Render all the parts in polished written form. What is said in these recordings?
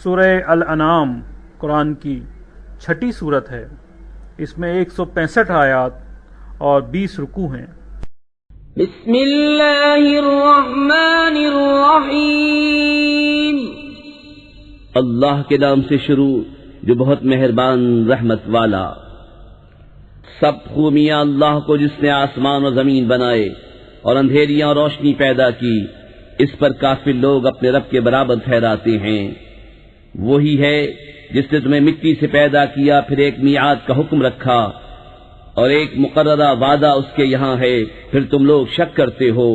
سورہ الانعام قرآن کی چھٹی صورت ہے۔ اس میں 165 آیات اور 20 رکوع ہیں۔ بسم اللہ الرحمن الرحیم۔ اللہ کے نام سے شروع جو بہت مہربان رحمت والا۔ سب خوبیاں اللہ کو جس نے آسمان اور زمین بنائے اور اندھیریاں اور روشنی پیدا کی، اس پر کافر لوگ اپنے رب کے برابر ٹھہراتے ہیں۔ وہی ہے جس نے تمہیں مٹی سے پیدا کیا، پھر ایک میعاد کا حکم رکھا اور ایک مقررہ وعدہ اس کے یہاں ہے، پھر تم لوگ شک کرتے ہو۔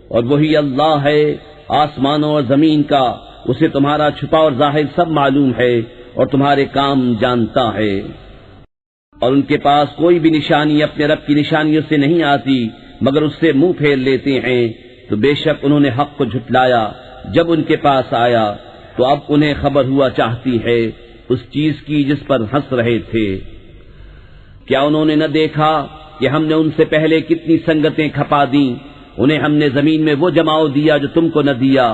اور وہی اللہ ہے آسمانوں اور زمین کا، اسے تمہارا چھپا اور ظاہر سب معلوم ہے اور تمہارے کام جانتا ہے۔ اور ان کے پاس کوئی بھی نشانی اپنے رب کی نشانیوں سے نہیں آتی مگر اس سے منہ پھیر لیتے ہیں، تو بے شک انہوں نے حق کو جھٹلایا جب ان کے پاس آیا، تو اب انہیں خبر ہوا چاہتی ہے اس چیز کی جس پر ہنس رہے تھے۔ کیا انہوں نے نہ دیکھا کہ ہم نے ان سے پہلے کتنی سنگتیں کھپا دیں، انہیں ہم نے زمین میں وہ جماؤ دیا جو تم کو نہ دیا،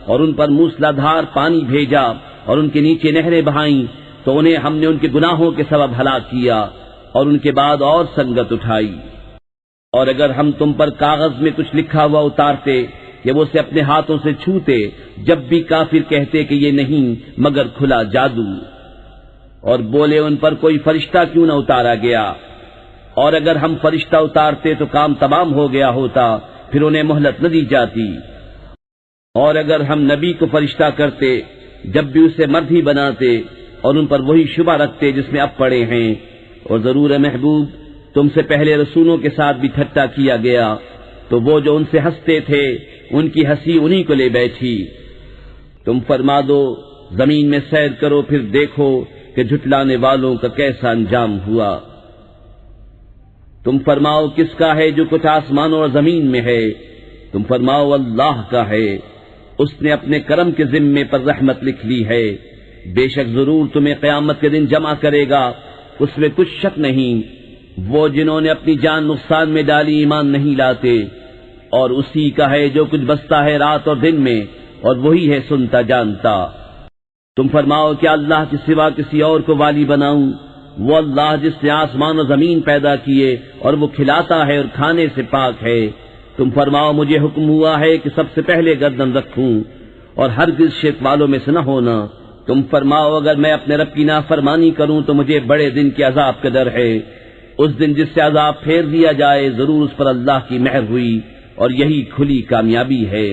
اور ان پر موسلا دھار پانی بھیجا اور ان کے نیچے نہریں بہائیں، تو انہیں ہم نے ان کے گناہوں کے سبب ہلاک کیا اور ان کے بعد اور سنگت اٹھائی۔ اور اگر ہم تم پر کاغذ میں کچھ لکھا ہوا اتارتے کہ وہ اسے اپنے ہاتھوں سے چھوتے، جب بھی کافر کہتے کہ یہ نہیں مگر کھلا جادو، اور بولے ان پر کوئی فرشتہ کیوں نہ اتارا گیا، اور اگر ہم فرشتہ اتارتے تو کام تمام ہو گیا ہوتا، پھر انہیں مہلت نہ دی جاتی۔ اور اگر ہم نبی کو فرشتہ کرتے جب بھی اسے مرد ہی بناتے، اور ان پر وہی شبہ رکھتے جس میں اب پڑے ہیں۔ اور ضرور ہے محبوب تم سے پہلے رسولوں کے ساتھ بھی ٹھٹا کیا گیا، تو وہ جو ان سے ہنستے تھے ان کی ہنسی انہی کو لے بیٹھی۔ تم فرما دو زمین میں سیر کرو، پھر دیکھو کہ جھٹلانے والوں کا کیسا انجام ہوا۔ تم فرماؤ کس کا ہے جو کچھ آسمانوں اور زمین میں ہے؟ تم فرماؤ اللہ کا ہے، اس نے اپنے کرم کے ذمے پر رحمت لکھ لی ہے۔ بے شک ضرور تمہیں قیامت کے دن جمع کرے گا، اس میں کچھ شک نہیں۔ وہ جنہوں نے اپنی جان نقصان میں ڈالی ایمان نہیں لاتے، اور اسی کا ہے جو کچھ بستا ہے رات اور دن میں، اور وہی ہے سنتا جانتا۔ تم فرماؤ کیا اللہ کے سوا کسی اور کو والی بناؤں؟ وہ اللہ جس نے آسمان و زمین پیدا کیے اور وہ کھلاتا ہے اور کھانے سے پاک ہے۔ تم فرماؤ مجھے حکم ہوا ہے کہ سب سے پہلے گردن رکھوں اور ہرگز شرک والوں میں سے نہ ہونا۔ تم فرماؤ اگر میں اپنے رب کی نافرمانی کروں تو مجھے بڑے دن کے عذاب کا ڈر ہے، اس دن جس سے عذاب پھیر دیا جائے، ضرور اس پر اللہ کی مہر ہوئی اور یہی کھلی کامیابی ہے۔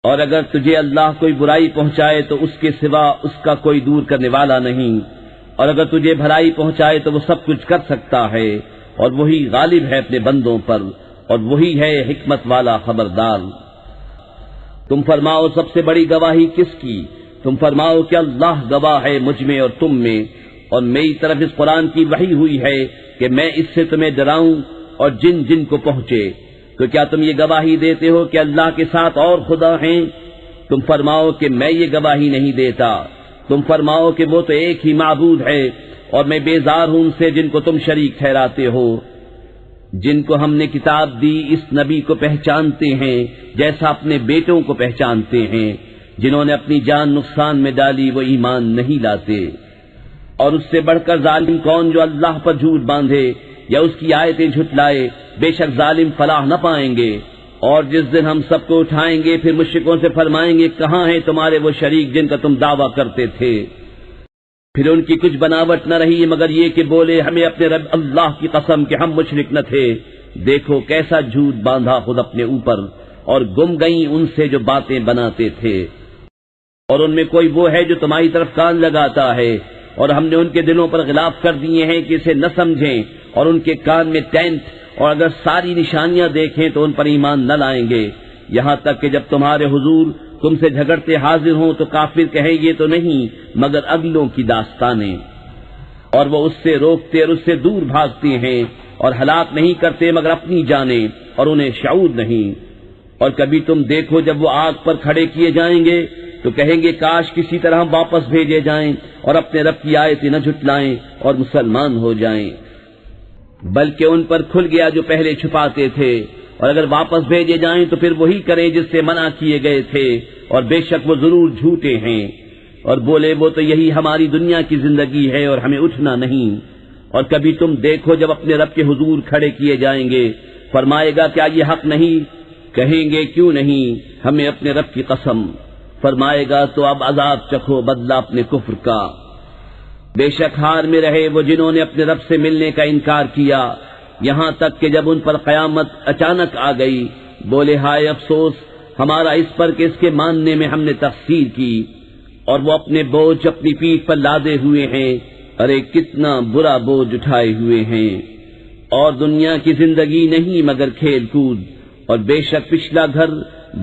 اور اگر تجھے اللہ کوئی برائی پہنچائے تو اس کے سوا اس کا کوئی دور کرنے والا نہیں، اور اگر تجھے بھلائی پہنچائے تو وہ سب کچھ کر سکتا ہے، اور وہی غالب ہے اپنے بندوں پر، اور وہی ہے حکمت والا خبردار۔ تم فرماؤ سب سے بڑی گواہی کس کی؟ تم فرماؤ کہ اللہ گواہ ہے مجھ میں اور تم میں، اور میری طرف اس قرآن کی وحی ہوئی ہے کہ میں اس سے تمہیں ڈراؤں اور جن جن کو پہنچے۔ تو کیا تم یہ گواہی دیتے ہو کہ اللہ کے ساتھ اور خدا ہیں؟ تم فرماؤ کہ میں یہ گواہی نہیں دیتا۔ تم فرماؤ کہ وہ تو ایک ہی معبود ہے، اور میں بیزار ہوں ان سے جن کو تم شریک ٹھہراتے ہو۔ جن کو ہم نے کتاب دی اس نبی کو پہچانتے ہیں جیسا اپنے بیٹوں کو پہچانتے ہیں، جنہوں نے اپنی جان نقصان میں ڈالی وہ ایمان نہیں لاتے۔ اور اس سے بڑھ کر ظالم کون جو اللہ پر جھوٹ باندھے یا اس کی آیتیں جھٹلائے، بے شک ظالم فلاح نہ پائیں گے۔ اور جس دن ہم سب کو اٹھائیں گے پھر مشرکوں سے فرمائیں گے کہاں ہیں تمہارے وہ شریک جن کا تم دعویٰ کرتے تھے؟ پھر ان کی کچھ بناوٹ نہ رہی مگر یہ کہ بولے ہمیں اپنے رب اللہ کی قسم کہ ہم مشرک نہ تھے۔ دیکھو کیسا جھوٹ باندھا خود اپنے اوپر، اور گم گئیں ان سے جو باتیں بناتے تھے۔ اور ان میں کوئی وہ ہے جو تمہاری طرف کان لگاتا ہے، اور ہم نے ان کے دلوں پر غلاف کر دیے ہیں کہ اسے نہ سمجھیں، اور ان کے کان میں ٹینٹ، اور اگر ساری نشانیاں دیکھیں تو ان پر ایمان نہ لائیں گے، یہاں تک کہ جب تمہارے حضور تم سے جھگڑتے حاضر ہوں تو کافر کہیں یہ تو نہیں مگر اگلوں کی داستانیں، اور وہ اس سے روکتے اور اس سے دور بھاگتے ہیں، اور ہلاک نہیں کرتے مگر اپنی جانیں، اور انہیں شعور نہیں۔ اور کبھی تم دیکھو جب وہ آگ پر کھڑے کیے جائیں گے تو کہیں گے کاش کسی طرح ہم واپس بھیجے جائیں اور اپنے رب کی آیتیں نہ جھٹلائیں اور مسلمان ہو جائیں۔ بلکہ ان پر کھل گیا جو پہلے چھپاتے تھے، اور اگر واپس بھیجے جائیں تو پھر وہی کریں جس سے منع کیے گئے تھے، اور بے شک وہ ضرور جھوٹے ہیں۔ اور بولے وہ تو یہی ہماری دنیا کی زندگی ہے اور ہمیں اٹھنا نہیں۔ اور کبھی تم دیکھو جب اپنے رب کے حضور کھڑے کیے جائیں گے، فرمائے گا کیا یہ حق نہیں؟ کہیں گے کیوں نہیں، ہمیں اپنے رب کی قسم۔ فرمائے گا تو اب عذاب چکھو بدلہ اپنے کفر کا۔ بے شک ہار میں رہے وہ جنہوں نے اپنے رب سے ملنے کا انکار کیا، یہاں تک کہ جب ان پر قیامت اچانک آ گئی، بولے ہائے افسوس ہمارا اس پر کہ اس کے ماننے میں ہم نے تقصیر کی، اور وہ اپنے بوجھ اپنی پیٹھ پر لادے ہوئے ہیں، ارے کتنا برا بوجھ اٹھائے ہوئے ہیں۔ اور دنیا کی زندگی نہیں مگر کھیل کود، اور بے شک پچھلا گھر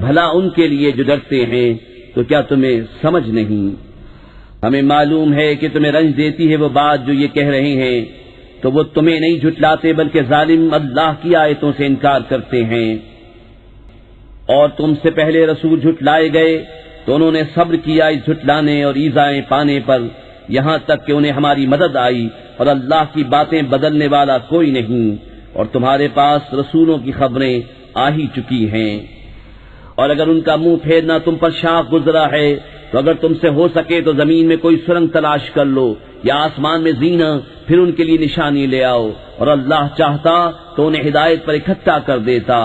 بھلا ان کے لیے جو ڈرتے ہیں، تو کیا تمہیں سمجھ نہیں؟ ہمیں معلوم ہے کہ تمہیں رنج دیتی ہے وہ بات جو یہ کہہ رہے ہیں، تو وہ تمہیں نہیں جھٹلاتے بلکہ ظالم اللہ کی آیتوں سے انکار کرتے ہیں۔ اور تم سے پہلے رسول جھٹلائے گئے تو انہوں نے صبر کیا اس جھٹلانے اور ایذائیں پانے پر، یہاں تک کہ انہیں ہماری مدد آئی، اور اللہ کی باتیں بدلنے والا کوئی نہیں، اور تمہارے پاس رسولوں کی خبریں آ ہی چکی ہیں۔ اور اگر ان کا منہ پھیرنا تم پر شاق گزرا ہے تو اگر تم سے ہو سکے تو زمین میں کوئی سرنگ تلاش کر لو یا آسمان میں زینہ، پھر ان کے لیے نشانی لے آؤ، اور اللہ چاہتا تو انہیں ہدایت پر اکٹھا کر دیتا۔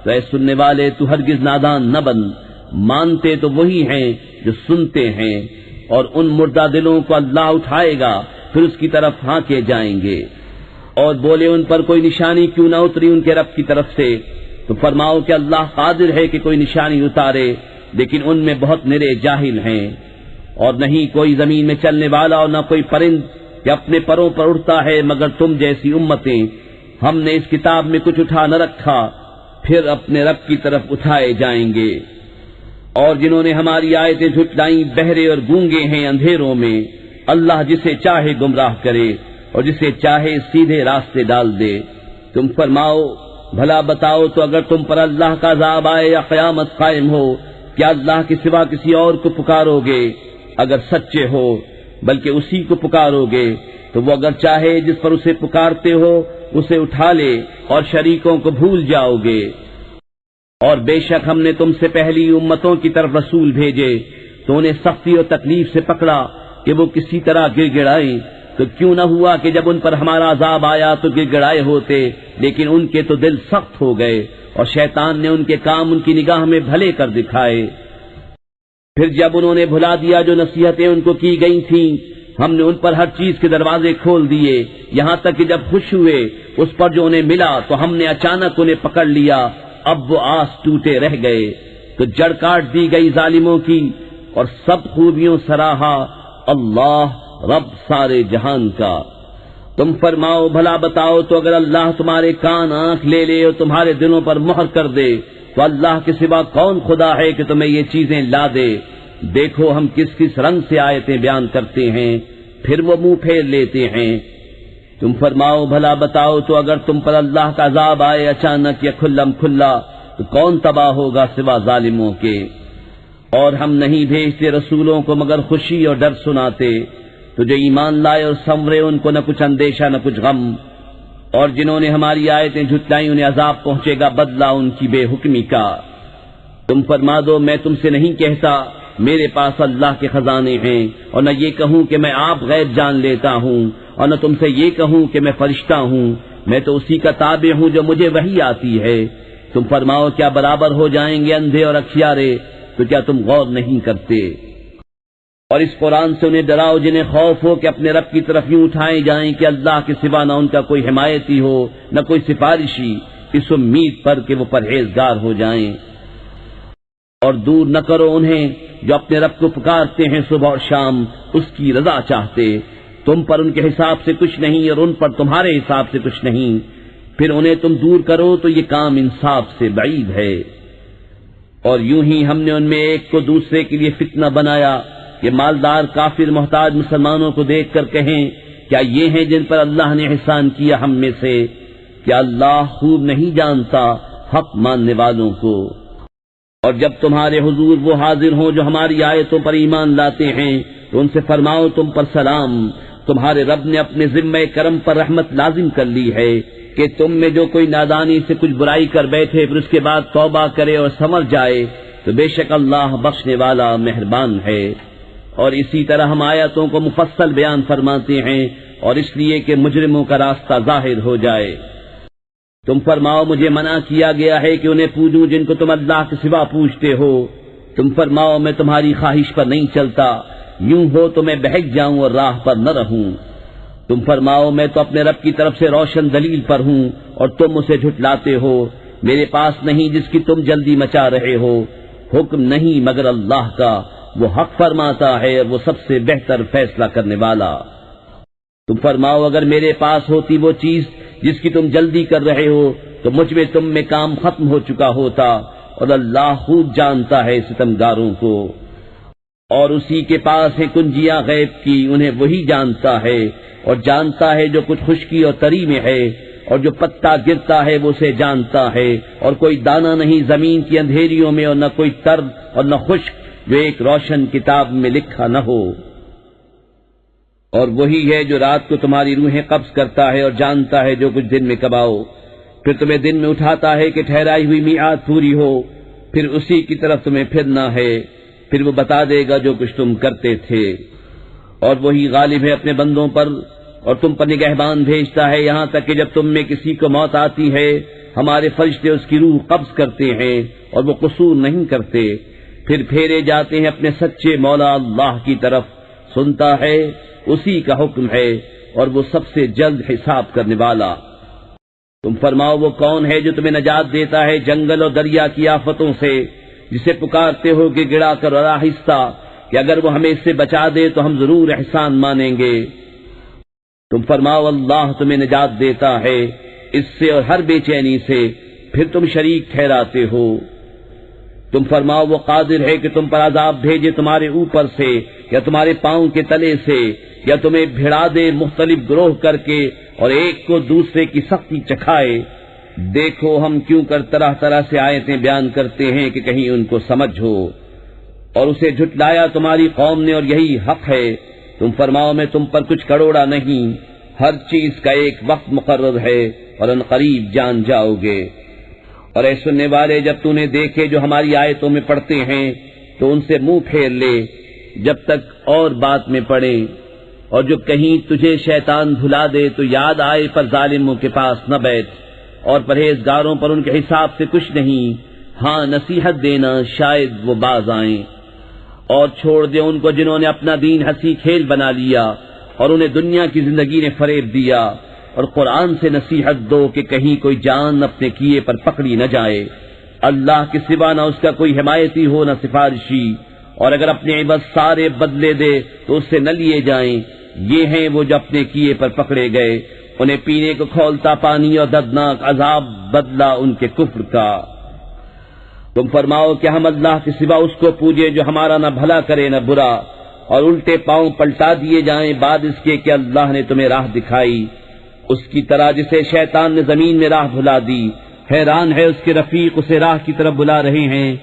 تو اے سننے والے تو ہرگز نادان نہ بن، مانتے تو وہی ہیں جو سنتے ہیں، اور ان مردہ دلوں کو اللہ اٹھائے گا پھر اس کی طرف ہانکے جائیں گے۔ اور بولے ان پر کوئی نشانی کیوں نہ اتری ان کے رب کی طرف سے؟ تو فرماؤ کہ اللہ قادر ہے کہ کوئی نشانی اتارے، لیکن ان میں بہت نرے جاہل ہیں۔ اور نہیں کوئی زمین میں چلنے والا اور نہ کوئی پرند کہ اپنے پروں پر اڑتا ہے مگر تم جیسی امتیں، ہم نے اس کتاب میں کچھ اٹھا نہ رکھا، پھر اپنے رب کی طرف اٹھائے جائیں گے۔ اور جنہوں نے ہماری آیتیں جھٹلائیں بہرے اور گونگے ہیں اندھیروں میں، اللہ جسے چاہے گمراہ کرے اور جسے چاہے سیدھے راستے ڈال دے۔ تم فرماؤ بھلا بتاؤ تو اگر تم پر اللہ کا عذاب آئے یا قیامت قائم ہو، کیا اللہ کے سوا کسی اور کو پکارو گے؟ اگر سچے ہو بلکہ اسی کو پکارو گے تو وہ اگر چاہے جس پر اسے پکارتے ہو اسے اٹھا لے اور شریکوں کو بھول جاؤ گے۔ اور بے شک ہم نے تم سے پہلی امتوں کی طرف رسول بھیجے تو انہیں سختی اور تکلیف سے پکڑا کہ وہ کسی طرح گر گڑائیں، تو کیوں نہ ہوا کہ جب ان پر ہمارا عذاب آیا تو گر گڑائے ہوتے، لیکن ان کے تو دل سخت ہو گئے، اور شیطان نے ان کے کام ان کی نگاہ میں بھلے کر دکھائے۔ پھر جب انہوں نے بھلا دیا جو نصیحتیں ان کو کی گئی تھیں، ہم نے ان پر ہر چیز کے دروازے کھول دیے، یہاں تک کہ جب خوش ہوئے اس پر جو انہیں ملا تو ہم نے اچانک انہیں پکڑ لیا، اب وہ آس ٹوٹے رہ گئے، تو جڑ کاٹ دی گئی ظالموں کی، اور سب خوبیوں سراہا اللہ رب سارے جہان کا۔ تم فرماؤ بھلا بتاؤ تو اگر اللہ تمہارے کان آنکھ لے لے اور تمہارے دلوں پر مہر کر دے تو اللہ کے سوا کون خدا ہے کہ تمہیں یہ چیزیں لا دے؟ دیکھو ہم کس کس رنگ سے آیتیں بیان کرتے ہیں، پھر وہ منہ پھیر لیتے ہیں۔ تم فرماؤ بھلا بتاؤ تو اگر تم پر اللہ کا عذاب آئے اچانک یا کھلم کھلا تو کون تباہ ہوگا سوا ظالموں کے؟ اور ہم نہیں بھیجتے رسولوں کو مگر خوشی اور ڈر سناتے، تو جو ایمان لائے اور سنورے ان کو نہ کچھ اندیشہ نہ کچھ غم، اور جنہوں نے ہماری آیتیں جھٹلائیں انہیں عذاب پہنچے گا بدلہ ان کی بے حکمی کا۔ تم فرما دو میں تم سے نہیں کہتا میرے پاس اللہ کے خزانے ہیں، اور نہ یہ کہوں کہ میں آپ غیب جان لیتا ہوں، اور نہ تم سے یہ کہوں کہ میں فرشتہ ہوں، میں تو اسی کا تابع ہوں جو مجھے وحی آتی ہے۔ تم فرماؤ کیا برابر ہو جائیں گے اندھے اور اکھیارے؟ تو کیا تم غور نہیں کرتے؟ اور اس قرآن سے انہیں ڈراؤ جنہیں خوف ہو کہ اپنے رب کی طرف یوں اٹھائے جائیں کہ اللہ کے سوا نہ ان کا کوئی حمایتی ہو نہ کوئی سفارشی، اس امید پر کہ وہ پرہیزگار ہو جائیں۔ اور دور نہ کرو انہیں جو اپنے رب کو پکارتے ہیں صبح اور شام اس کی رضا چاہتے، تم پر ان کے حساب سے کچھ نہیں اور ان پر تمہارے حساب سے کچھ نہیں، پھر انہیں تم دور کرو تو یہ کام انصاف سے بعید ہے۔ اور یوں ہی ہم نے ان میں ایک کو دوسرے کے لیے فتنہ بنایا، یہ مالدار کافر محتاج مسلمانوں کو دیکھ کر کہیں کیا یہ ہیں جن پر اللہ نے احسان کیا ہم میں سے؟ کیا اللہ خوب نہیں جانتا حق ماننے والوں کو؟ اور جب تمہارے حضور وہ حاضر ہوں جو ہماری آیتوں پر ایمان لاتے ہیں تو ان سے فرماؤ تم پر سلام، تمہارے رب نے اپنے ذمہ کرم پر رحمت لازم کر لی ہے کہ تم میں جو کوئی نادانی سے کچھ برائی کر بیٹھے پھر اس کے بعد توبہ کرے اور سمر جائے تو بے شک اللہ بخشنے والا مہربان ہے۔ اور اسی طرح ہم آیتوں کو مفصل بیان فرماتے ہیں، اور اس لیے کہ مجرموں کا راستہ ظاہر ہو جائے۔ تم فرماؤ مجھے منع کیا گیا ہے کہ انہیں پوجوں جن کو تم اللہ کے سوا پوجتے ہو۔ تم فرماؤ میں تمہاری خواہش پر نہیں چلتا، یوں ہو تو میں بہک جاؤں اور راہ پر نہ رہوں۔ تم فرماؤ میں تو اپنے رب کی طرف سے روشن دلیل پر ہوں اور تم اسے جھٹلاتے ہو۔ میرے پاس نہیں جس کی تم جلدی مچا رہے ہو، حکم نہیں مگر اللہ کا، وہ حق فرماتا ہے اور وہ سب سے بہتر فیصلہ کرنے والا۔ تم فرماؤ اگر میرے پاس ہوتی وہ چیز جس کی تم جلدی کر رہے ہو تو مجھ میں تم میں کام ختم ہو چکا ہوتا، اور اللہ خوب جانتا ہے ستمگاروں کو۔ اور اسی کے پاس ہے کنجیاں غیب کی، انہیں وہی جانتا ہے، اور جانتا ہے جو کچھ خشکی اور تری میں ہے، اور جو پتا گرتا ہے وہ اسے جانتا ہے، اور کوئی دانہ نہیں زمین کی اندھیریوں میں، اور نہ کوئی ترد اور نہ خشک جو ایک روشن کتاب میں لکھا نہ ہو۔ اور وہی ہے جو رات کو تمہاری روحیں قبض کرتا ہے اور جانتا ہے جو کچھ دن میں کماؤ، پھر تمہیں دن میں اٹھاتا ہے کہ ٹھہرائی ہوئی میعاد پوری ہو، پھر اسی کی طرف تمہیں پھرنا ہے، پھر وہ بتا دے گا جو کچھ تم کرتے تھے۔ اور وہی غالب ہے اپنے بندوں پر، اور تم پر نگہبان بھیجتا ہے، یہاں تک کہ جب تم میں کسی کو موت آتی ہے ہمارے فرشتے اس کی روح قبض کرتے ہیں اور وہ قصور نہیں کرتے، پھر پھیرے جاتے ہیں اپنے سچے مولا اللہ کی طرف، سنتا ہے اسی کا حکم ہے اور وہ سب سے جلد حساب کرنے والا۔ تم فرماؤ وہ کون ہے جو تمہیں نجات دیتا ہے جنگل اور دریا کی آفتوں سے، جسے پکارتے ہو کہ گڑا کر اور آہستہ، کہ اگر وہ ہمیں اس سے بچا دے تو ہم ضرور احسان مانیں گے۔ تم فرماؤ اللہ تمہیں نجات دیتا ہے اس سے اور ہر بے چینی سے، پھر تم شریک ٹھہراتے ہو۔ تم فرماؤ وہ قادر ہے کہ تم پر عذاب بھیجے تمہارے اوپر سے یا تمہارے پاؤں کے تلے سے، یا تمہیں بھڑا دے مختلف گروہ کر کے اور ایک کو دوسرے کی سختی چکھائے۔ دیکھو ہم کیوں کر طرح طرح سے آیتیں بیان کرتے ہیں کہ کہیں ان کو سمجھ ہو، اور اسے جھٹلایا تمہاری قوم نے اور یہی حق ہے۔ تم فرماؤ میں تم پر کچھ کروڑا نہیں، ہر چیز کا ایک وقت مقرر ہے اور ان قریب جان جاؤ گے۔ اور اے سننے والے جب تو نے دیکھے جو ہماری آیتوں میں پڑھتے ہیں تو ان سے منہ پھیر لے جب تک اور بات میں پڑے، اور جو کہیں تجھے شیطان بھلا دے تو یاد آئے پر ظالموں کے پاس نہ بیٹھ، اور پرہیزگاروں پر ان کے حساب سے کچھ نہیں، ہاں نصیحت دینا شاید وہ باز آئیں۔ اور چھوڑ دے ان کو جنہوں نے اپنا دین ہنسی کھیل بنا لیا اور انہیں دنیا کی زندگی نے فریب دیا، اور قرآن سے نصیحت دو کہ کہیں کوئی جان اپنے کیے پر پکڑی نہ جائے۔ اللہ کے سوا نہ اس کا کوئی حمایتی ہو نہ سفارشی، اور اگر اپنے عوض سارے بدلے دے تو اس سے نہ لیے جائیں۔ یہ ہیں وہ جو اپنے کیے پر پکڑے گئے، انہیں پینے کو کھولتا پانی اور دردناک عذاب بدلہ ان کے کفر کا۔ تم فرماؤ کہ ہم اللہ کے سوا اس کو پوجے جو ہمارا نہ بھلا کرے نہ برا، اور الٹے پاؤں پلٹا دیے جائیں بعد اس کے کہ اللہ نے تمہیں راہ دکھائی، اس کی طرح جسے شیطان نے زمین میں راہ بھلا دی۔ حیران ہے اس کے رفیق اسے راہ کی طرف بلا رہے ہیں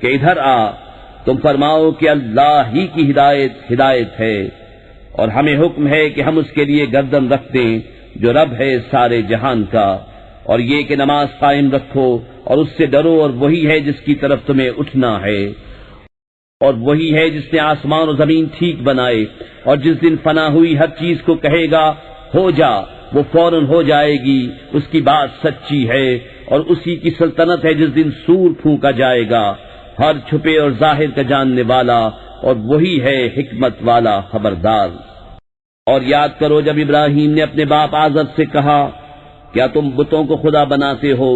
کہ ادھر آ۔ تم فرماؤ کہ اللہ ہی کی ہدایت ہے، اور ہمیں حکم ہے کہ ہم اس کے لیے گردن رکھ دیں جو رب ہے سارے جہان کا، اور یہ کہ نماز قائم رکھو اور اس سے ڈرو، اور وہی ہے جس کی طرف تمہیں اٹھنا ہے، اور وہی ہے جس نے آسمان و زمین ٹھیک بنائے، اور جس دن فنا ہوئی ہر چیز کو کہے گا ہو جا، وہ فوراً ہو جائے گی، اس کی بات سچی ہے، اور اسی کی سلطنت ہے جس دن سور پھونکا جائے گا، ہر چھپے اور ظاہر کا جاننے والا، اور وہی ہے حکمت والا خبردار۔ اور یاد کرو جب ابراہیم نے اپنے باپ آزر سے کہا کیا تم بتوں کو خدا بناتے ہو؟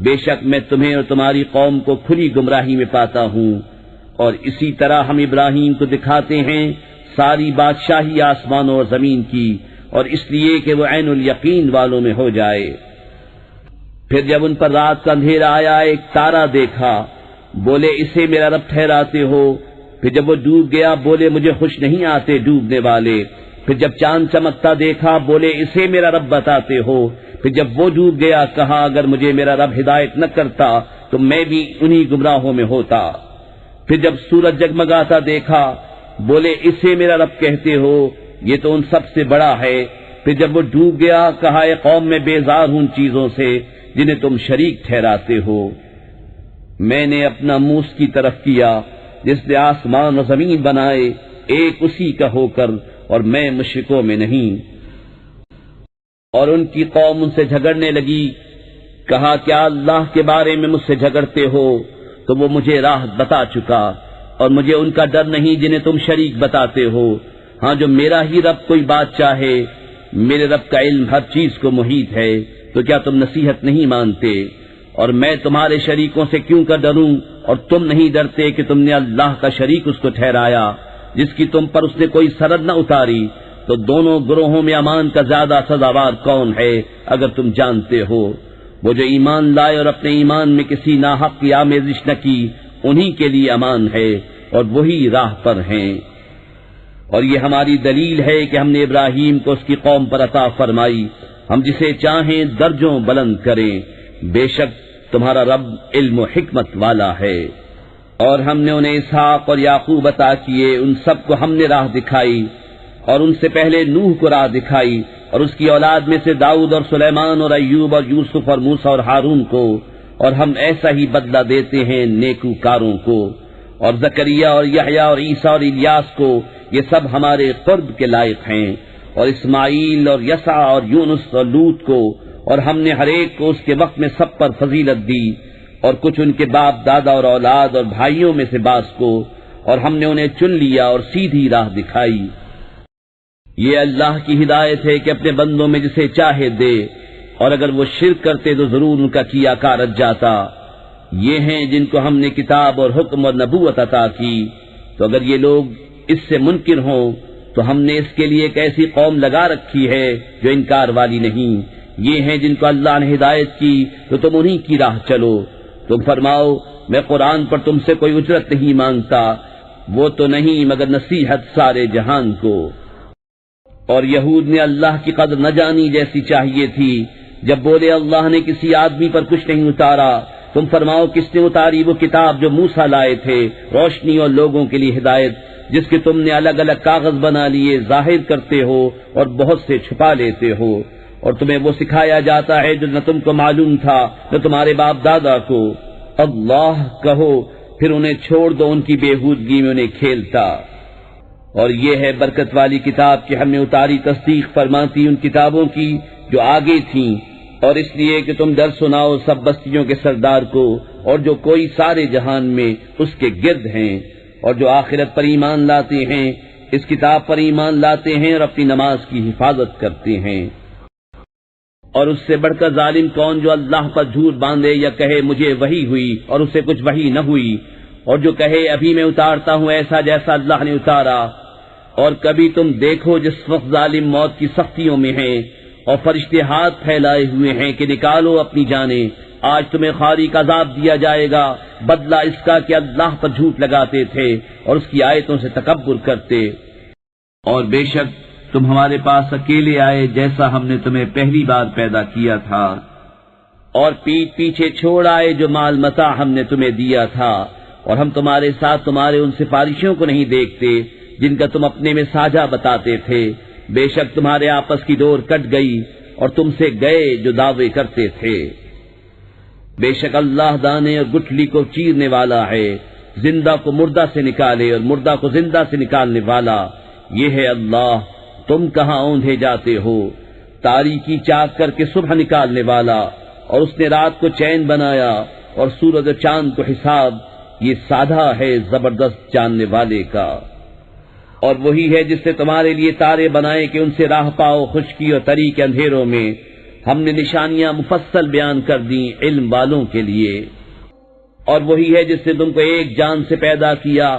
بے شک میں تمہیں اور تمہاری قوم کو کھلی گمراہی میں پاتا ہوں۔ اور اسی طرح ہم ابراہیم کو دکھاتے ہیں ساری بادشاہی آسمانوں اور زمین کی، اور اس لیے کہ وہ عین الیقین والوں میں ہو جائے۔ پھر جب ان پر رات کا اندھیرا آیا ایک تارا دیکھا، بولے اسے میرا رب ٹھہراتے ہو۔ پھر جب وہ ڈوب گیا بولے مجھے خوش نہیں آتے ڈوبنے والے۔ پھر جب چاند چمکتا دیکھا بولے اسے میرا رب بتاتے ہو۔ پھر جب وہ ڈوب گیا کہا اگر مجھے میرا رب ہدایت نہ کرتا تو میں بھی انہی گمراہوں میں ہوتا۔ پھر جب سورج جگمگاتا دیکھا بولے اسے میرا رب کہتے ہو، یہ تو ان سب سے بڑا ہے۔ پھر جب وہ ڈوب گیا کہا اے قوم میں بیزار ہوں ان چیزوں سے جنہیں تم شریک ٹھہراتے ہو۔ میں نے اپنا منہ اس کی طرف کیا جس نے آسمان و زمین بنائے، ایک اسی کا ہو کر اور میں مشرکوں میں نہیں۔ اور ان کی قوم ان سے جھگڑنے لگی، کہا کیا اللہ کے بارے میں مجھ سے جھگڑتے ہو؟ تو وہ مجھے راہ بتا چکا، اور مجھے ان کا ڈر نہیں جنہیں تم شریک بتاتے ہو۔ ہاں جو میرا ہی رب کوئی بات چاہے، میرے رب کا علم ہر چیز کو محیط ہے، تو کیا تم نصیحت نہیں مانتے؟ اور میں تمہارے شریکوں سے کیوں کر ڈروں، اور تم نہیں ڈرتے کہ تم نے اللہ کا شریک اس کو ٹھہرایا جس کی تم پر اس نے کوئی سرحد نہ اتاری؟ تو دونوں گروہوں میں امان کا زیادہ سزاوار کون ہے اگر تم جانتے ہو؟ وہ جو ایمان لائے اور اپنے ایمان میں کسی ناحق کی آمیزش نہ کی، انہی کے لیے امان ہے اور وہی راہ پر ہیں۔ اور یہ ہماری دلیل ہے کہ ہم نے ابراہیم کو اس کی قوم پر عطا فرمائی، ہم جسے چاہیں درجوں بلند کریں، بے شک تمہارا رب علم و حکمت والا ہے۔ اور ہم نے انہیں اسحاق اور یعقوب عطا کیے، ان سب کو ہم نے راہ دکھائی، اور ان سے پہلے نوح کو راہ دکھائی، اور اس کی اولاد میں سے داؤد اور سلیمان اور ایوب اور یوسف اور موسیٰ اور ہارون کو، اور ہم ایسا ہی بدلہ دیتے ہیں نیکوکاروں کو۔ اور زکریا اور یحییٰ اور عیسیٰ اور الیاس کو، یہ سب ہمارے قرب کے لائق ہیں، اور اسماعیل اور یسع اور یونس اور لوط کو، اور ہم نے ہر ایک کو اس کے وقت میں سب پر فضیلت دی، اور کچھ ان کے باپ دادا اور اولاد اور بھائیوں میں سے بعض کو، اور ہم نے انہیں چن لیا اور سیدھی راہ دکھائی۔ یہ اللہ کی ہدایت ہے کہ اپنے بندوں میں جسے چاہے دے، اور اگر وہ شرک کرتے تو ضرور ان کا کیا کارت جاتا۔ یہ ہیں جن کو ہم نے کتاب اور حکم اور نبوت عطا کی، تو اگر یہ لوگ اس سے منکر ہوں تو ہم نے اس کے لیے ایک ایسی قوم لگا رکھی ہے جو انکار والی نہیں۔ یہ ہیں جن کو اللہ نے ہدایت کی تو تم انہی کی راہ چلو۔ تم فرماؤ میں قرآن پر تم سے کوئی اجرت نہیں مانگتا، وہ تو نہیں مگر نصیحت سارے جہان کو۔ اور یہود نے اللہ کی قدر نہ جانی جیسی چاہیے تھی، جب بولے اللہ نے کسی آدمی پر کچھ نہیں اتارا۔ تم فرماؤ کس نے اتاری وہ کتاب جو موسیٰ لائے تھے، روشنی اور لوگوں کے لیے ہدایت، جس کے تم نے الگ الگ کاغذ بنا لیے، ظاہر کرتے ہو اور بہت سے چھپا لیتے ہو، اور تمہیں وہ سکھایا جاتا ہے جو نہ تم کو معلوم تھا نہ تمہارے باپ دادا کو۔ اللہ کہو پھر انہیں چھوڑ دو ان کی بےہودگی میں انہیں کھیلتا۔ اور یہ ہے برکت والی کتاب کہ ہم نے اتاری تصدیق فرماتی ان کتابوں کی جو آگے تھیں، اور اس لیے کہ تم ڈر سناؤ سب بستیوں کے سردار کو، اور جو کوئی سارے جہان میں اس کے گرد ہیں، اور جو آخرت پر ایمان لاتے ہیں، اس کتاب پر ایمان لاتے ہیں اور اپنی نماز کی حفاظت کرتے ہیں۔ اور اس سے بڑھ کر ظالم کون جو اللہ پر جھوٹ باندھے یا کہے مجھے وحی ہوئی اور اسے کچھ وحی نہ ہوئی، اور جو کہے ابھی میں اتارتا ہوں ایسا جیسا اللہ نے اتارا۔ اور کبھی تم دیکھو جس وقت ظالم موت کی سختیوں میں ہیں اور فرشتے ہاتھ پھیلائے ہوئے ہیں کہ نکالو اپنی جانیں، آج تمہیں خاری کا عذاب دیا جائے گا، بدلہ اس کا کہ اللہ پر جھوٹ لگاتے تھے اور اس کی آیتوں سے تکبر کرتے۔ اور بے شک تم ہمارے پاس اکیلے آئے جیسا ہم نے تمہیں پہلی بار پیدا کیا تھا، اور پیٹ پیچھے چھوڑ آئے جو مال متاع ہم نے تمہیں دیا تھا، اور ہم تمہارے ساتھ تمہارے ان سفارشوں کو نہیں دیکھتے جن کا تم اپنے میں ساجھا بتاتے تھے۔ بے شک تمہارے آپس کی ڈور کٹ گئی اور تم سے گئے جو دعوے کرتے تھے۔ بے شک اللہ دانے اور گٹھلی کو چیرنے والا ہے، زندہ کو مردہ سے نکالے اور مردہ کو زندہ سے نکالنے والا، یہ ہے اللہ۔ تم کہاں اوندھے جاتے ہو؟ تاریکی چاک کر کے صبح نکالنے والا، اور اس نے رات کو چین بنایا اور سورج و چاند کو حساب، یہ سادہ ہے زبردست جاننے والے کا۔ اور وہی ہے جس نے تمہارے لیے تارے بنائے کہ ان سے راہ پاؤ خشکی اور تری کے اندھیروں میں، ہم نے نشانیاں مفصل بیان کر دیں علم والوں کے لیے۔ اور وہی ہے جس نے تم کو ایک جان سے پیدا کیا،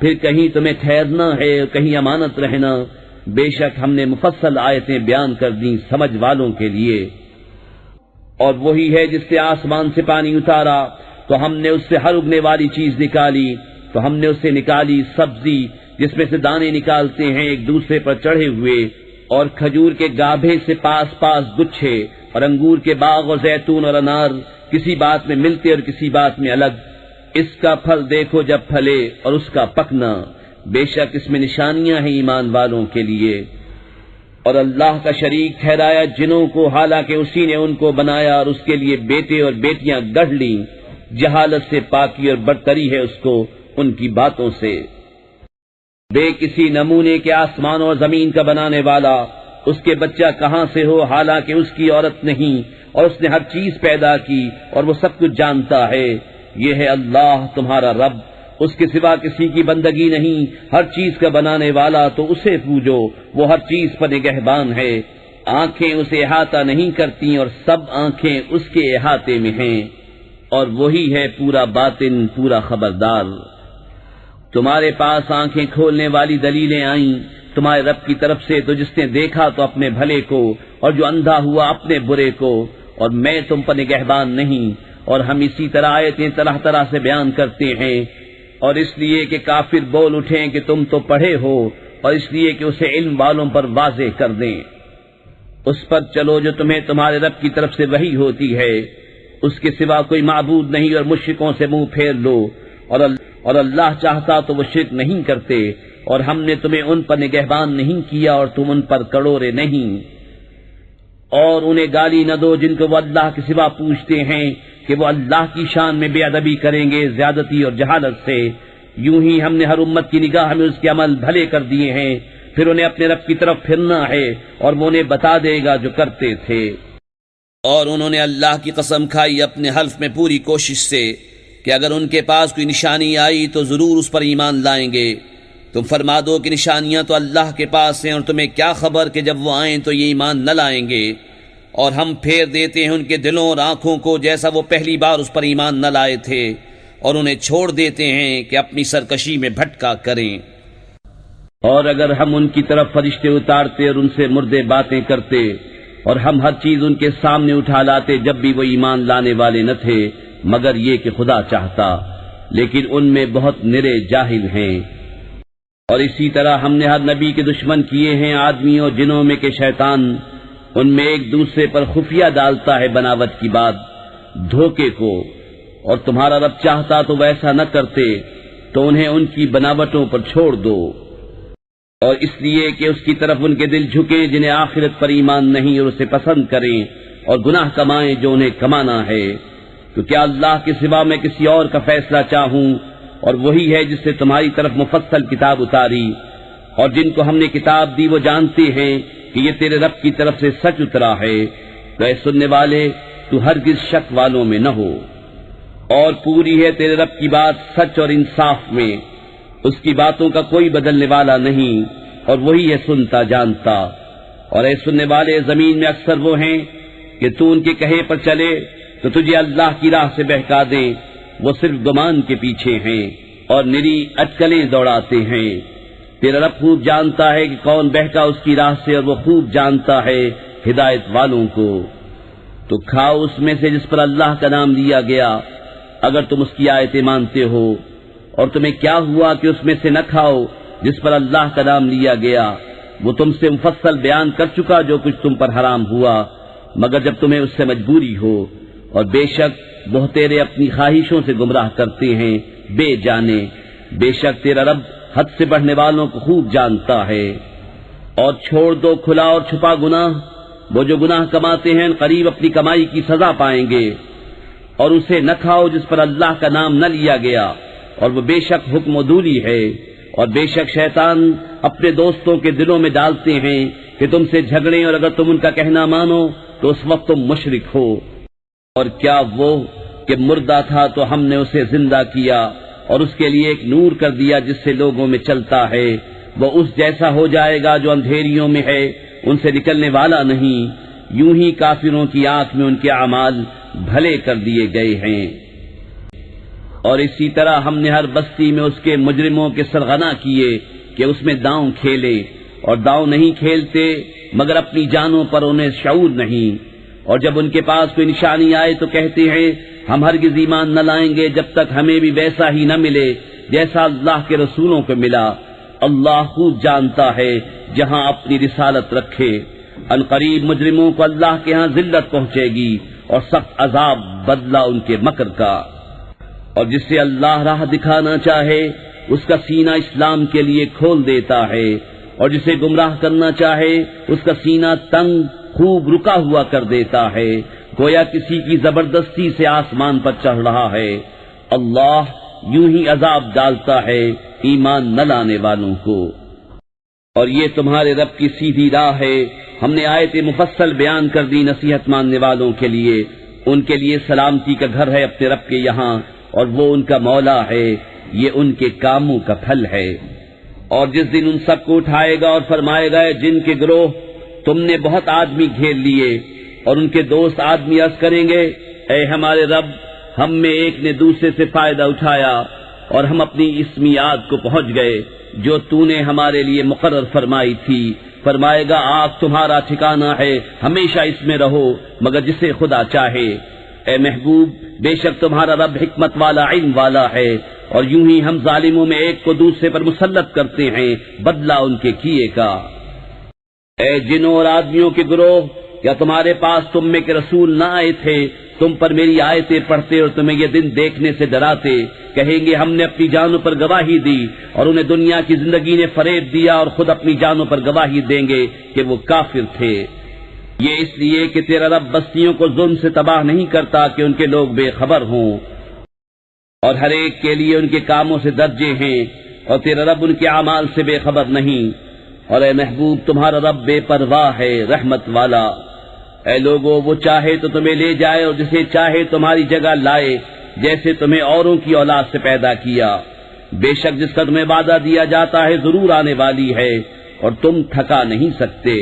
پھر کہیں تمہیں ٹھہرنا ہے اور کہیں امانت رہنا، بے شک ہم نے مفصل آیتیں بیان کر دیں سمجھ والوں کے لیے۔ اور وہی ہے جس نے آسمان سے پانی اتارا تو ہم نے اس سے ہر اگنے والی چیز نکالی، تو ہم نے اس سے نکالی سبزی جس میں سے دانے نکالتے ہیں ایک دوسرے پر چڑھے ہوئے، اور کھجور کے گابھے سے پاس پاس گچھے، اور انگور کے باغ اور زیتون اور انار کسی بات میں ملتے اور کسی بات میں الگ۔ اس کا پھل دیکھو جب پھلے اور اس کا پکنا، بے شک اس میں نشانیاں ہیں ایمان والوں کے لیے۔ اور اللہ کا شریک ٹھہرایا جنوں کو، حالانکہ اسی نے ان کو بنایا اور اس کے لیے بیٹے اور بیٹیاں گڑھ لیں، جہالت سے پاکی اور برتری ہے اس کو ان کی باتوں سے۔ بے کسی نمونے کے آسمان اور زمین کا بنانے والا، اس کے بچہ کہاں سے ہو حالانکہ اس کی عورت نہیں، اور اس نے ہر چیز پیدا کی اور وہ سب کچھ جانتا ہے۔ یہ ہے اللہ تمہارا رب، اس کے سوا کسی کی بندگی نہیں، ہر چیز کا بنانے والا، تو اسے پوجو، وہ ہر چیز پر نگہبان ہے۔ آنکھیں اسے احاطہ نہیں کرتی اور سب آنکھیں اس کے احاطے میں ہیں، اور وہی ہے پورا باطن، پورا خبردار۔ تمہارے پاس آنکھیں کھولنے والی دلیلیں آئیں تمہارے رب کی طرف سے، تو جس نے دیکھا تو اپنے بھلے کو، اور جو اندھا ہوا اپنے برے کو، اور میں تم پر نگہبان نہیں۔ اور ہم اسی طرح آیتیں طرح طرح سے بیان کرتے ہیں، اور اس لیے کہ کافر بول اٹھیں کہ تم تو پڑھے ہو، اور اس لیے کہ اسے علم والوں پر واضح کر دیں۔ اس پر چلو جو تمہیں تمہارے رب کی طرف سے وحی ہوتی ہے، اس کے سوا کوئی معبود نہیں، اور مشرکوں سے منہ پھیر لو، اور اللہ چاہتا تو وہ شرک نہیں کرتے، اور ہم نے تمہیں ان پر نگہبان نہیں کیا اور تم ان پر کڑورے نہیں۔ اور انہیں گالی نہ دو جن کو وہ اللہ کے سوا پوچھتے ہیں کہ وہ اللہ کی شان میں بے ادبی کریں گے زیادتی اور جہالت سے۔ یوں ہی ہم نے ہر امت کی نگاہ میں اس کے عمل بھلے کر دیے ہیں، پھر انہیں اپنے رب کی طرف پھرنا ہے اور وہ انہیں بتا دے گا جو کرتے تھے۔ اور انہوں نے اللہ کی قسم کھائی اپنے حلف میں پوری کوشش سے کہ اگر ان کے پاس کوئی نشانی آئی تو ضرور اس پر ایمان لائیں گے۔ تم فرما دو کہ نشانیاں تو اللہ کے پاس ہیں، اور تمہیں کیا خبر کہ جب وہ آئیں تو یہ ایمان نہ لائیں گے، اور ہم پھیر دیتے ہیں ان کے دلوں اور آنکھوں کو جیسا وہ پہلی بار اس پر ایمان نہ لائے تھے، اور انہیں چھوڑ دیتے ہیں کہ اپنی سرکشی میں بھٹکا کریں۔ اور اگر ہم ان کی طرف فرشتے اتارتے اور ان سے مردے باتیں کرتے، اور ہم ہر چیز ان کے سامنے اٹھا لاتے جب بھی وہ ایمان لانے والے نہ تھے مگر یہ کہ خدا چاہتا، لیکن ان میں بہت نرے جاہل ہیں۔ اور اسی طرح ہم نے ہر نبی کے دشمن کیے ہیں آدمی اور جنوں میں کہ شیطان ان میں ایک دوسرے پر خفیہ ڈالتا ہے بناوٹ کی بات، دھوکے کو، اور تمہارا رب چاہتا تو ویسا نہ کرتے، تو انہیں ان کی بناوٹوں پر چھوڑ دو، اور اس لیے کہ اس کی طرف ان کے دل جھکیں جنہیں آخرت پر ایمان نہیں، اور اسے پسند کریں اور گناہ کمائیں جو انہیں کمانا ہے۔ تو کیا اللہ کے سوا میں کسی اور کا فیصلہ چاہوں، اور وہی ہے جس سے تمہاری طرف مفصل کتاب اتاری، اور جن کو ہم نے کتاب دی وہ جانتے ہیں کہ یہ تیرے رب کی طرف سے سچ اترا ہے۔ تو اے سننے والے تو ہرگز شک والوں میں نہ ہو، اور پوری ہے تیرے رب کی بات سچ اور انصاف میں، اس کی باتوں کا کوئی بدلنے والا نہیں، اور وہی ہے سنتا جانتا۔ اور اے سننے والے زمین میں اکثر وہ ہیں کہ تو ان کے کہے پر چلے تو تجھے اللہ کی راہ سے بہکا دیں، وہ صرف گمان کے پیچھے ہیں اور نری اٹکلیں دوڑاتے ہیں۔ تیرا رب خوب جانتا ہے کہ کون بہکا اس کی راہ سے، اور وہ خوب جانتا ہے ہدایت والوں کو۔ تو کھاؤ اس میں سے جس پر اللہ کا نام لیا گیا اگر تم اس کی آیتیں مانتے ہو، اور تمہیں کیا ہوا کہ اس میں سے نہ کھاؤ جس پر اللہ کا نام لیا گیا؟ وہ تم سے مفصل بیان کر چکا جو کچھ تم پر حرام ہوا، مگر جب تمہیں اس سے مجبوری ہو، اور بے شک بہتیرے اپنی خواہشوں سے گمراہ کرتے ہیں بے جانے، بے شک تیرا رب حد سے بڑھنے والوں کو خوب جانتا ہے۔ اور چھوڑ دو کھلا اور چھپا گناہ، وہ جو گناہ کماتے ہیں قریب اپنی کمائی کی سزا پائیں گے۔ اور اسے نہ کھاؤ جس پر اللہ کا نام نہ لیا گیا، اور وہ بے شک حکم عدولی ہے، اور بے شک شیطان اپنے دوستوں کے دلوں میں ڈالتے ہیں کہ تم سے جھگڑیں، اور اگر تم ان کا کہنا مانو تو اس وقت تم مشرک ہو۔ اور کیا وہ کہ مردہ تھا تو ہم نے اسے زندہ کیا، اور اس کے لیے ایک نور کر دیا جس سے لوگوں میں چلتا ہے، وہ اس جیسا ہو جائے گا جو اندھیریوں میں ہے، ان سے نکلنے والا نہیں۔ یوں ہی کافروں کی آنکھ میں ان کے اعمال بھلے کر دیے گئے ہیں۔ اور اسی طرح ہم نے ہر بستی میں اس کے مجرموں کے سرغنا کیے کہ اس میں داؤں کھیلے، اور داؤں نہیں کھیلتے مگر اپنی جانوں پر انہیں شعور نہیں۔ اور جب ان کے پاس کوئی نشانی آئے تو کہتے ہیں ہم ہرگز ایمان نہ لائیں گے جب تک ہمیں بھی ویسا ہی نہ ملے جیسا اللہ کے رسولوں کو ملا۔ اللہ خوب جانتا ہے جہاں اپنی رسالت رکھے۔ ان قریب مجرموں کو اللہ کے ہاں ذلت پہنچے گی اور سخت عذاب بدلہ ان کے مکر کا۔ اور جسے اللہ راہ دکھانا چاہے اس کا سینہ اسلام کے لیے کھول دیتا ہے، اور جسے گمراہ کرنا چاہے اس کا سینہ تنگ خوب رکا ہوا کر دیتا ہے، گویا کسی کی زبردستی سے آسمان پر چڑھ رہا ہے۔ اللہ یوں ہی عذاب ڈالتا ہے ایمان نہ لانے والوں کو۔ اور یہ تمہارے رب کی سیدھی راہ ہے، ہم نے آیت مفصل بیان کر دی نصیحت ماننے والوں کے لیے۔ ان کے لیے سلامتی کا گھر ہے اپنے رب کے یہاں، اور وہ ان کا مولا ہے، یہ ان کے کاموں کا پھل ہے۔ اور جس دن ان سب کو اٹھائے گا اور فرمائے گا، جن کے گروہ تم نے بہت آدمی گھیر لیے، اور ان کے دوست آدمی عرض کریں گے، اے ہمارے رب، ہم میں ایک نے دوسرے سے فائدہ اٹھایا اور ہم اپنی اس میعاد کو پہنچ گئے جو تو نے ہمارے لیے مقرر فرمائی تھی۔ فرمائے گا، آگ تمہارا ٹھکانہ ہے، ہمیشہ اس میں رہو مگر جسے خدا چاہے۔ اے محبوب، بے شک تمہارا رب حکمت والا، علم والا ہے، اور یوں ہی ہم ظالموں میں ایک کو دوسرے پر مسلط کرتے ہیں بدلہ ان کے کیے کا۔ اے جنوں اور آدمیوں کے گروہ، کیا تمہارے پاس تم میں کے رسول نہ آئے تھے، تم پر میری آیتیں پڑھتے اور تمہیں یہ دن دیکھنے سے ڈراتے؟ کہیں گے ہم نے اپنی جانوں پر گواہی دی، اور انہیں دنیا کی زندگی نے فریب دیا، اور خود اپنی جانوں پر گواہی دیں گے کہ وہ کافر تھے۔ یہ اس لیے کہ تیرا رب بستیوں کو ظلم سے تباہ نہیں کرتا کہ ان کے لوگ بے خبر ہوں، اور ہر ایک کے لیے ان کے کاموں سے درجے ہیں، اور تیرا رب ان کے اعمال سے بے خبر نہیں۔ اور اے محبوب، تمہارا رب بے پرواہ ہے، رحمت والا۔ اے لوگو، وہ چاہے تو تمہیں لے جائے اور جسے چاہے تمہاری جگہ لائے، جیسے تمہیں اوروں کی اولاد سے پیدا کیا۔ بے شک جس کا تمہیں وعدہ دیا جاتا ہے ضرور آنے والی ہے، اور تم تھکا نہیں سکتے۔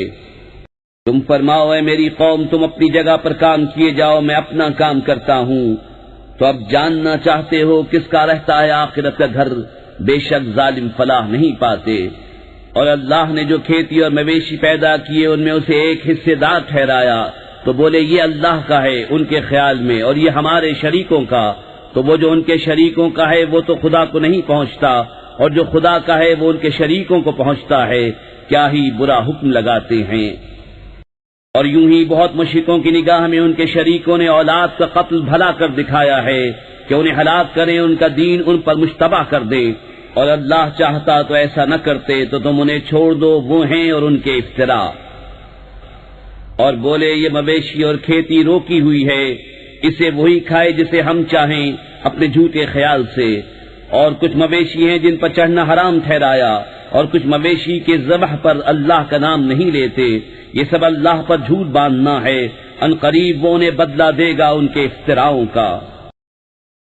تم فرماؤ، اے میری قوم، تم اپنی جگہ پر کام کیے جاؤ، میں اپنا کام کرتا ہوں۔ تو اب جاننا چاہتے ہو کس کا رہتا ہے آخرت کا گھر؟ بے شک ظالم فلاح نہیں پاتے۔ اور اللہ نے جو کھیتی اور مویشی پیدا کیے ان میں اسے ایک حصے دار ٹھہرایا، تو بولے یہ اللہ کا ہے ان کے خیال میں، اور یہ ہمارے شریکوں کا۔ تو وہ جو ان کے شریکوں کا ہے وہ تو خدا کو نہیں پہنچتا، اور جو خدا کا ہے وہ ان کے شریکوں کو پہنچتا ہے۔ کیا ہی برا حکم لگاتے ہیں۔ اور یوں ہی بہت مشرکوں کی نگاہ میں ان کے شریکوں نے اولاد کا قتل بھلا کر دکھایا ہے کہ انہیں ہلاک کریں، ان کا دین ان پر مشتبہ کر دیں، اور اللہ چاہتا تو ایسا نہ کرتے، تو تم انہیں چھوڑ دو، وہ ہیں اور ان کے افترا۔ اور بولے یہ مویشی اور کھیتی روکی ہوئی ہے، اسے وہی کھائے جسے ہم چاہیں اپنے جھوٹے خیال سے۔ اور کچھ مویشی ہیں جن پر چڑھنا حرام ٹھہرایا، اور کچھ مویشی کے ذبح پر اللہ کا نام نہیں لیتے، یہ سب اللہ پر جھوٹ باندھنا ہے، ان قریب وہ انہیں بدلہ دے گا ان کے افتراؤں کا۔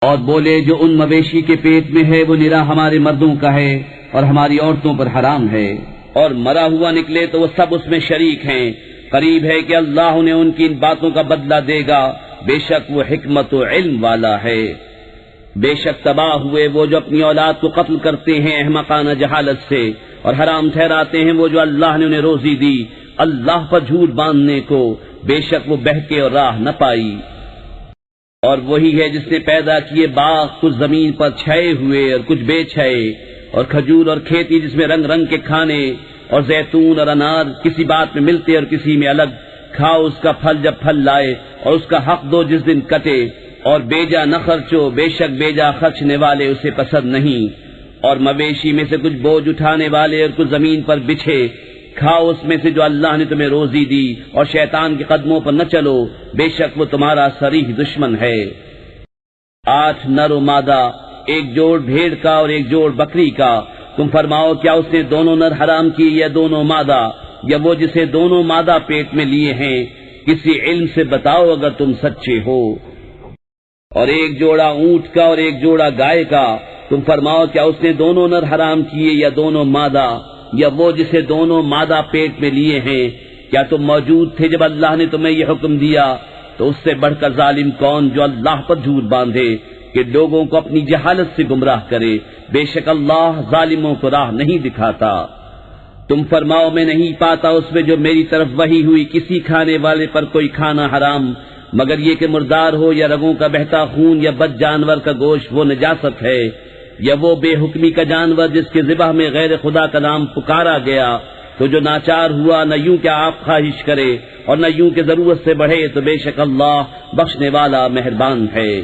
اور بولے جو ان مویشی کے پیٹ میں ہے وہ نرا ہمارے مردوں کا ہے اور ہماری عورتوں پر حرام ہے، اور مرا ہوا نکلے تو وہ سب اس میں شریک ہیں، قریب ہے کہ اللہ انہیں ان کی ان باتوں کا بدلہ دے گا، بے شک وہ حکمت و علم والا ہے۔ بے شک تباہ ہوئے وہ جو اپنی اولاد کو قتل کرتے ہیں احمقانہ جہالت سے، اور حرام ٹھہراتے ہیں وہ جو اللہ نے انہیں روزی دی اللہ پر جھوٹ باندھنے کو، بے شک وہ بہکے اور راہ نہ پائی۔ اور وہی ہے جس نے پیدا کیے باغ کچھ زمین پر چھائے ہوئے اور کچھ بے چھائے، اور کھجور اور کھیتی جس میں رنگ رنگ کے کھانے، اور زیتون اور انار کسی بات میں ملتے اور کسی میں الگ، کھاؤ اس کا پھل جب پھل لائے، اور اس کا حق دو جس دن کٹے، اور بیجا نہ خرچو، بے شک بیجا خرچنے والے اسے پسند نہیں۔ اور مویشی میں سے کچھ بوجھ اٹھانے والے اور کچھ زمین پر بچھے، کھاؤ اس میں سے جو اللہ نے تمہیں روزی دی، اور شیطان کے قدموں پر نہ چلو، بے شک وہ تمہارا صریح دشمن ہے۔ 8 نر و مادہ، ایک جوڑ بھیڑ کا اور ایک جوڑ بکری کا، تم فرماؤ کیا اس نے دونوں نر حرام کی یا دونوں مادہ، یا وہ جسے دونوں مادہ پیٹ میں لیے ہیں؟ کسی علم سے بتاؤ اگر تم سچے ہو۔ اور ایک جوڑا اونٹ کا اور ایک جوڑا گائے کا، تم فرماؤ کیا اس نے دونوں نر حرام کیے یا دونوں مادہ، یا وہ جسے دونوں مادہ پیٹ میں لیے ہیں؟ کیا تم موجود تھے جب اللہ نے تمہیں یہ حکم دیا؟ تو اس سے بڑھ کر ظالم کون جو اللہ پر جھوٹ باندھے کہ لوگوں کو اپنی جہالت سے گمراہ کرے، بے شک اللہ ظالموں کو راہ نہیں دکھاتا۔ تم فرماؤ میں نہیں پاتا اس میں جو میری طرف وحی ہوئی کسی کھانے والے پر کوئی کھانا حرام، مگر یہ کہ مردار ہو یا رگوں کا بہتا خون یا بد جانور کا گوشت وہ نجاست ہے، یا وہ بے حکمی کا جانور جس کے ذبح میں غیر خدا کا نام پکارا گیا، تو جو ناچار ہوا نہ یوں کہ آپ خواہش کرے اور نہ یوں کہ ضرورت سے بڑھے، تو بے شک اللہ بخشنے والا مہربان ہے۔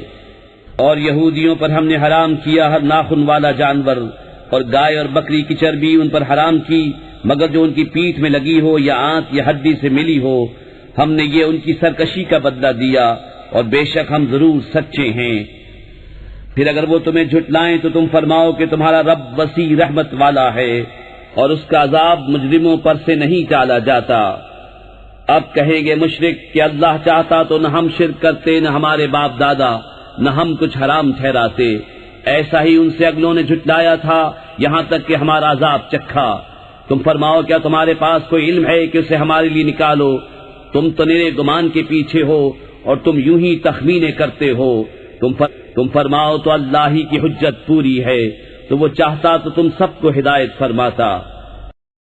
اور یہودیوں پر ہم نے حرام کیا ہر ناخن والا جانور، اور گائے اور بکری کی چربی ان پر حرام کی، مگر جو ان کی پیٹھ میں لگی ہو یا آنت یا ہڈی سے ملی ہو، ہم نے یہ ان کی سرکشی کا بدلہ دیا، اور بے شک ہم ضرور سچے ہیں۔ پھر اگر وہ تمہیں جھٹلائیں تو تم فرماؤ کہ تمہارا رب وسیع رحمت والا ہے اور اس کا عذاب مجرموں پر سے نہیں ٹالا جاتا۔ اب کہیں گے مشرک کہ اللہ چاہتا تو نہ ہم شرک کرتے، نہ ہمارے باپ دادا، نہ ہم کچھ حرام ٹھہراتے۔ ایسا ہی ان سے اگلوں نے جھٹلایا تھا یہاں تک کہ ہمارا عذاب چکھا۔ تم فرماؤ کیا تمہارے پاس کوئی علم ہے کہ اسے ہمارے لیے نکالو؟ تم تو نرے گمان کے پیچھے ہو اور تم یوں ہی تخمینے کرتے ہو۔ تم فرماؤ تو اللہ ہی کی حجت پوری ہے، تو وہ چاہتا تو تم سب کو ہدایت فرماتا۔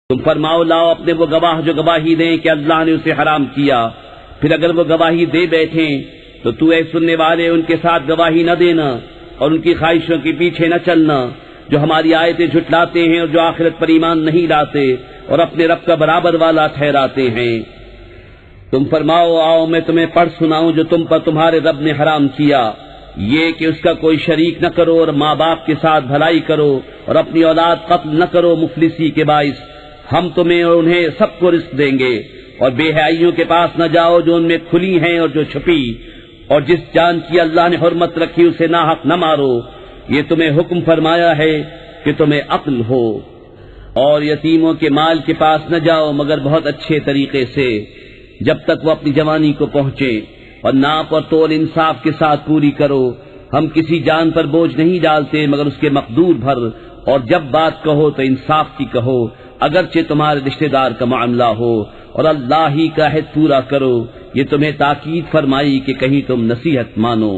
تم فرماؤ لاؤ اپنے وہ گواہ جو گواہی دیں کہ اللہ نے اسے حرام کیا۔ پھر اگر وہ گواہی دے بیٹھیں تو تو اے سننے والے ان کے ساتھ گواہی نہ دینا اور ان کی خواہشوں کے پیچھے نہ چلنا، جو ہماری آیتیں جھٹلاتے ہیں اور جو آخرت پر ایمان نہیں لاتے اور اپنے رب کا برابر والا ٹھہراتے ہیں۔ تم فرماؤ آؤ میں تمہیں پڑھ سناؤں جو تم پر تمہارے رب نے حرام کیا، یہ کہ اس کا کوئی شریک نہ کرو اور ماں باپ کے ساتھ بھلائی کرو اور اپنی اولاد قتل نہ کرو مفلسی کے باعث۔ ہم تمہیں اور انہیں سب کو رزق دیں گے، اور بے حیائیوں کے پاس نہ جاؤ جو ان میں کھلی ہیں اور جو چھپی، اور جس جان کی اللہ نے حرمت رکھی اسے ناحق نہ مارو۔ یہ تمہیں حکم فرمایا ہے کہ تمہیں عقل ہو۔ اور یتیموں کے مال کے پاس نہ جاؤ مگر بہت اچھے طریقے سے، جب تک وہ اپنی جوانی کو پہنچے، اور ناپ اور تول انصاف کے ساتھ پوری کرو۔ ہم کسی جان پر بوجھ نہیں ڈالتے مگر اس کے مقدور بھر، اور جب بات کہو تو انصاف کی کہو، اگرچہ تمہارے رشتہ دار کا معاملہ ہو، اور اللہ ہی کا عہد پورا کرو۔ یہ تمہیں تاکید فرمائی کہ کہیں تم نصیحت مانو۔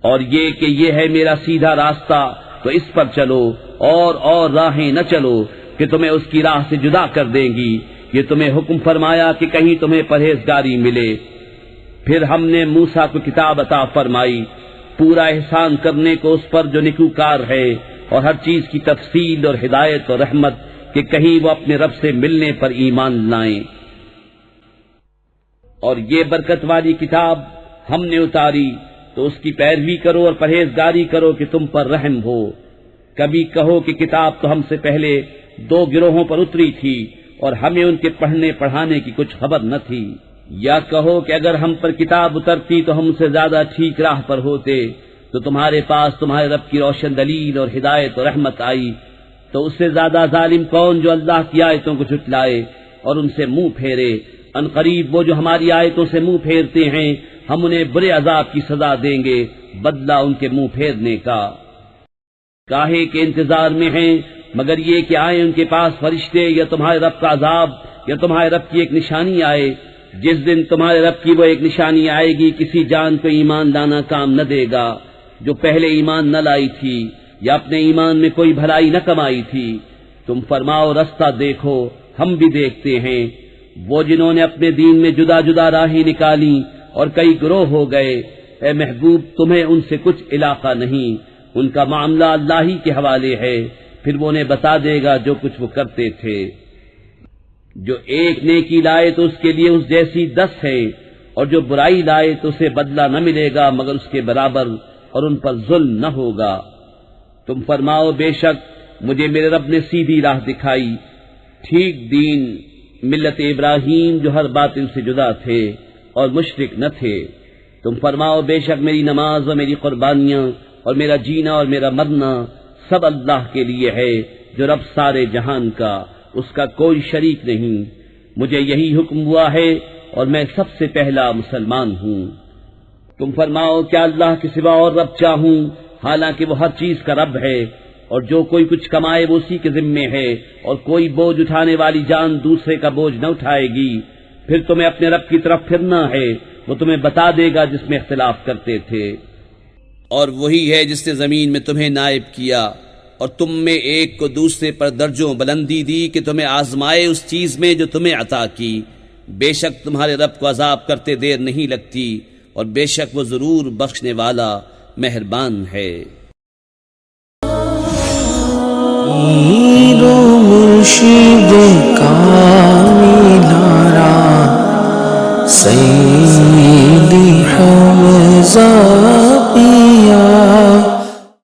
اور یہ کہ یہ ہے میرا سیدھا راستہ تو اس پر چلو، اور راہیں نہ چلو کہ تمہیں اس کی راہ سے جدا کر دیں گی۔ یہ تمہیں حکم فرمایا کہ کہیں تمہیں پرہیزگاری ملے۔ پھر ہم نے موسیٰ کو کتاب عطا فرمائی، پورا احسان کرنے کو اس پر جو نیکوکار ہے، اور ہر چیز کی تفصیل اور ہدایت اور رحمت کہ کہیں وہ اپنے رب سے ملنے پر ایمان لائیں۔ اور یہ برکت والی کتاب ہم نے اتاری تو اس کی پیروی کرو اور پرہیزگاری کرو کہ تم پر رحم ہو۔ کبھی کہو کہ کتاب تو ہم سے پہلے 2 گروہوں پر اتری تھی اور ہمیں ان کے پڑھنے پڑھانے کی کچھ خبر نہ تھی، یا کہو کہ اگر ہم پر کتاب اترتی تو ہم سے زیادہ ٹھیک راہ پر ہوتے، تو تمہارے پاس تمہارے رب کی روشن دلیل اور ہدایت اور رحمت آئی، تو اس سے زیادہ ظالم کون جو اللہ کی آیتوں کو جھٹلائے اور ان سے منہ پھیرے۔ ان قریب وہ جو ہماری آیتوں سے منہ پھیرتے ہیں ہم انہیں برے عذاب کی سزا دیں گے، بدلہ ان کے منہ پھیرنے کا۔ کاہے کے انتظار میں ہیں مگر یہ کہ آئے ان کے پاس فرشتے، یا تمہارے رب کا عذاب، یا تمہارے رب کی ایک نشانی آئے۔ جس دن تمہارے رب کی وہ ایک نشانی آئے گی کسی جان کو ایمان لانا کام نہ دے گا جو پہلے ایمان نہ لائی تھی یا اپنے ایمان میں کوئی بھلائی نہ کمائی تھی۔ تم فرماؤ رستہ دیکھو، ہم بھی دیکھتے ہیں۔ وہ جنہوں نے اپنے دین میں جدا جدا راہیں نکالی اور کئی گروہ ہو گئے، اے محبوب تمہیں ان سے کچھ علاقہ نہیں، ان کا معاملہ اللہ ہی کے حوالے ہے، پھر وہ انہیں بتا دے گا جو کچھ وہ کرتے تھے۔ جو ایک نیکی لائے تو اس کے لیے اس جیسی 10 ہے، اور جو برائی لائے تو اسے بدلہ نہ ملے گا مگر اس کے برابر، اور ان پر ظلم نہ ہوگا۔ تم فرماؤ بے شک مجھے میرے رب نے سیدھی راہ دکھائی، ٹھیک دین، ملت ابراہیم جو ہر باطل سے جدا تھے اور مشرک نہ تھے۔ تم فرماؤ بے شک میری نماز اور میری قربانیاں اور میرا جینا اور میرا مرنا سب اللہ کے لیے ہے جو رب سارے جہان کا، اس کا کوئی شریک نہیں۔ مجھے یہی حکم ہوا ہے اور میں سب سے پہلا مسلمان ہوں۔ تم فرماؤ کیا اللہ کے سوا اور رب چاہوں، حالانکہ وہ ہر چیز کا رب ہے، اور جو کوئی کچھ کمائے وہ اسی کے ذمے ہے، اور کوئی بوجھ اٹھانے والی جان دوسرے کا بوجھ نہ اٹھائے گی۔ پھر تمہیں اپنے رب کی طرف پھرنا ہے، وہ تمہیں بتا دے گا جس میں اختلاف کرتے تھے۔ اور وہی ہے جس نے زمین میں تمہیں نائب کیا اور تم میں ایک کو دوسرے پر درجوں بلندی دی کہ تمہیں آزمائے اس چیز میں جو تمہیں عطا کی۔ بے شک تمہارے رب کو عذاب کرتے دیر نہیں لگتی، اور بے شک وہ ضرور بخشنے والا مہربان ہے۔ مرشد کاملارا سیدی حمزہ پیا